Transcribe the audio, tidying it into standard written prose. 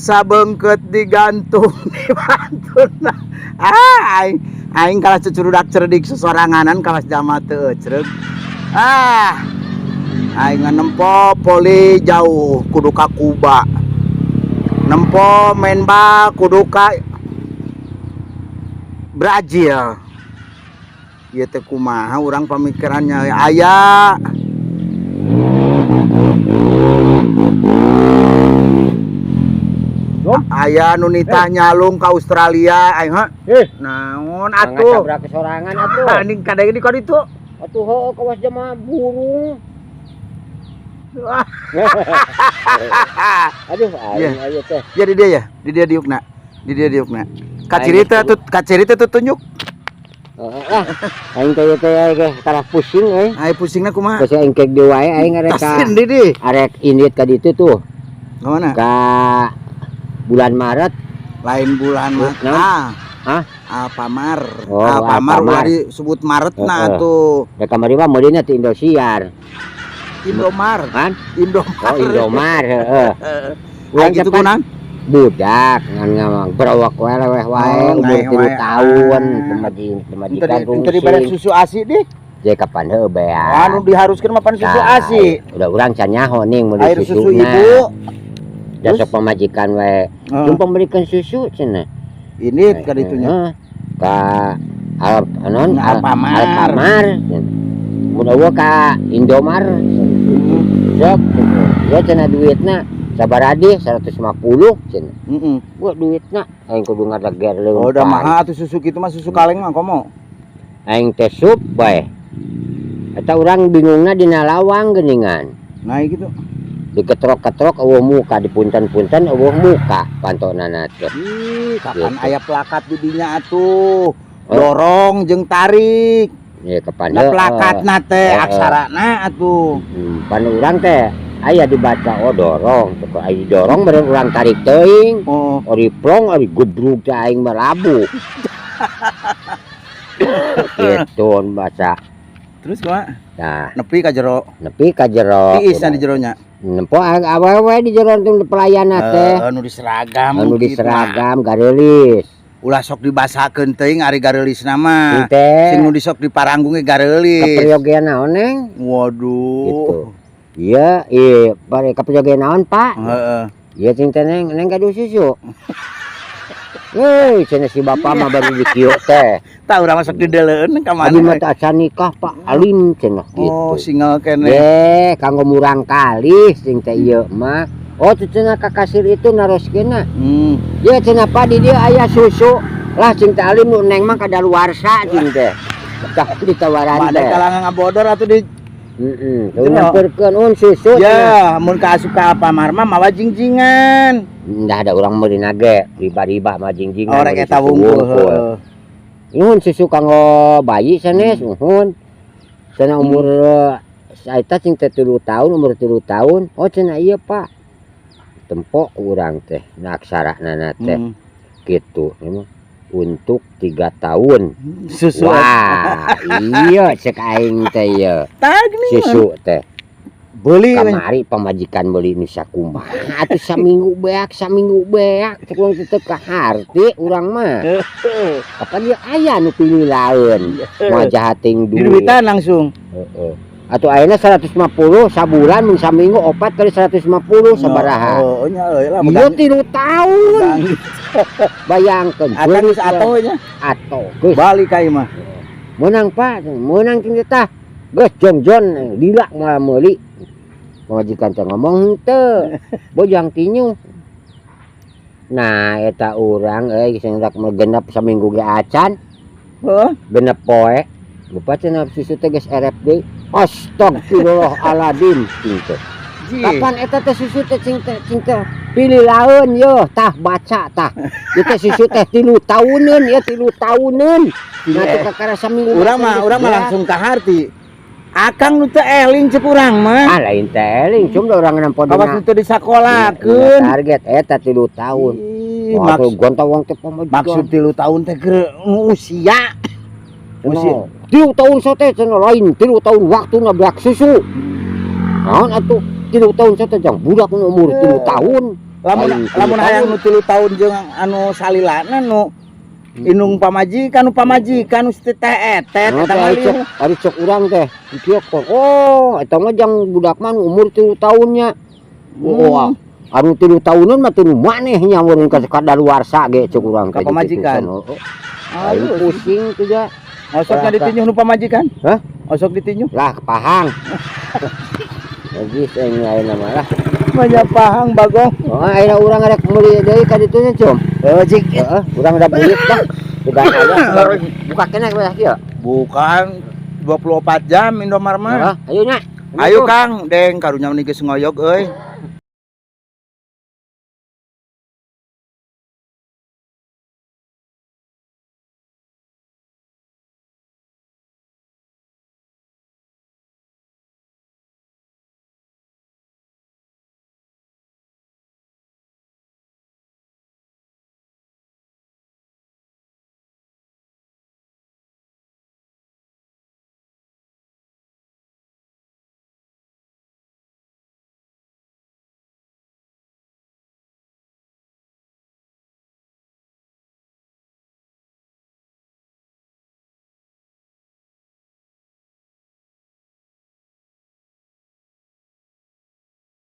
sabengket digantung di bantuna. Aing kalah cucurudak cerdik sesoranganan kalas jama teu ecreg. Aing nempo poli jauh kudu ka Kuba. Nempo main bal kudu ka Brazil. Ieu teh kumaha urang pamikirannya aya aya nu nitah nyalung ka Australia aing naon atuh ngacabrak kesorangan atuh aning kadang di ditu atuh heuh kawas jama burung. Aduh ayo teh jadi dia ya di dia diukna kacirita tuh tunjuk aing teh kalah pusing ai pusingna kumaha geus aing kek deui wae aing arek arek indit ka ditu tuh mana ka bulan Maret lain bulan Alfamar ulah disebut Maretna tuh da kamari mah modena ti Indosiar Indomar kan Indomar heeh urang kitu kunaon budak ngan berawak wae umur 3 tahun pemajikan rungsing teu dibere susu ASI deh je kapan heuh bea anu diharuskeun mah pan susu ASI udah urang can nyaho ning mun air susu ibu dasar pemajikan wae tumpang berikan susu cenah ini ka ditunya ka Alfamar mun eueuh ka Indomar sok ya cenah duitna sabaradi 150 cenah. Gua duitna aing kudu ngadeger leung. Oh, udah mahal atuh susu kitu mah susu kaleng mah komo. Aing teh sup bae. Eta urang bingungna dina lawang geuningan. Nah gitu. Diketrok-ketrok eueuh muka dipunten-punten eueuh muka pantona teh. Kapan aya plakat di dinya atuh. Dorong jeung tarik. Ya kapan heuh. Plakatna teh aksarana atuh. Pan urang teh aya dibaca dorong teu aya dorong beureun urang tarik teuing ori plong ori gudrug teh aing merabu kitu baca terus kumaha nah nepi ka jero tiisna di jeronya nempo awewe di jero teh pelayanna teh anu diseragam gareulis ulah sok dibasakeun teuing ari gareulisna mah sing nu disok diparanggung ge gareulis kaperyogean naon neng waduh gitu. Iya, bari kapejogeun naon, Pak? Heeh. Iya cing teh neng gaduh susu. Cenah si bapa mah baru di kieu teh. Tah urang masuk di deuleun ka mana? Abi mah teh acan nikah, Pak Alim cenah gitu. Oh, single kene. Kanggo murang kali cing teh ieu mah. Oh, cenah ka kasir itu naroskeunna. Ieu cenah Pak di dieu aya susu. Lah cing teh Alim nu neng mah kadaluarsa cing teh. Tah ditawaran teh. Made kalangan ngabodor atuh di nyamperkeun susu ya mun ka asup ka Alfamar mah mawa jingjingan ndah ada urang meurina ge riba-riba mah jingjingan rek eta wungkul nuhun susu kanggo bayi sanes nuhun cenah umur saeta cing teh 3 tahun umur 3 tahun oh cenah ieu Pak tempo urang teh naksarana teh kitu untuk 3 tahun susu wah iya cek aing teh ieu susu teh beuli kamari pamajikan beuli nu sakumaha atuh saminggu beak cek urang teh ka harti urang mah kapan ieu aya nu pilih laeun moal jahating duitan langsung heeh atuh ayeuna 150 sabulan mun saminggu 4 kali 150 sabaraha oh nya euy lah ieu 3 tahun bayangkeun geus atonya ato geus balik ka ieu mah meunang Pak meunang cing teh geus jon lila moal meuli majikan teh ngomong henteu bojang tinyu nah eta urang sing dak genep saminggu ge acan genep poe lupa cenah susu teh geus erep deui astagfirullahaladzim cing teh kapan eta teh susu teh cing teh pilih laeun yo tah baca tah ieu teh susu teh 3 tahuneun ya 3 tahuneun nah teh kakara saminggu urang mah langsung ka harti akang nu teh eling cek urang mah lain teh eling cuma urang nampo dina kawas teu disakolakeun target eta 3 tahun maksud gontong teh maksud 3 tahun teh keur usia 3 tahun sote cenah lain 3 tahun waktuna beak susu naon atuh 3 3 tahun saya jang budak nu umur 3 tahun. Lamun Aing 3 lamun hayang tahun. nu 3 tahun jeung anu salilana nu inung pamajikan nu tetet eta mah lieur. Ari cok urang teh dieu kok. Oh, eta mah jang budak mah nu umur 3 tahunnya. Oh, anu 3 tahunan mah teu maneh nya mun ka kadaluarsa ge cok urang Ka pamajikan. Aing pusing tuh ja. Osoknya ditinjuh nu pamajikan? Hah? Osok ditinjuh? Lah kepahang. Lagi saya ayeuna mah lah. Banyak pahang bagong. Oh, ayeuna urang rek meuli deui ka ditu nya, Com. Jik. Heeh, urang da beulit dah. Sudah aja. Buka kena ke kieu. Bukan 24 jam Indomar mah. Ayo nya. Ayo Kang, deng karunya meni geus ngoyog euy.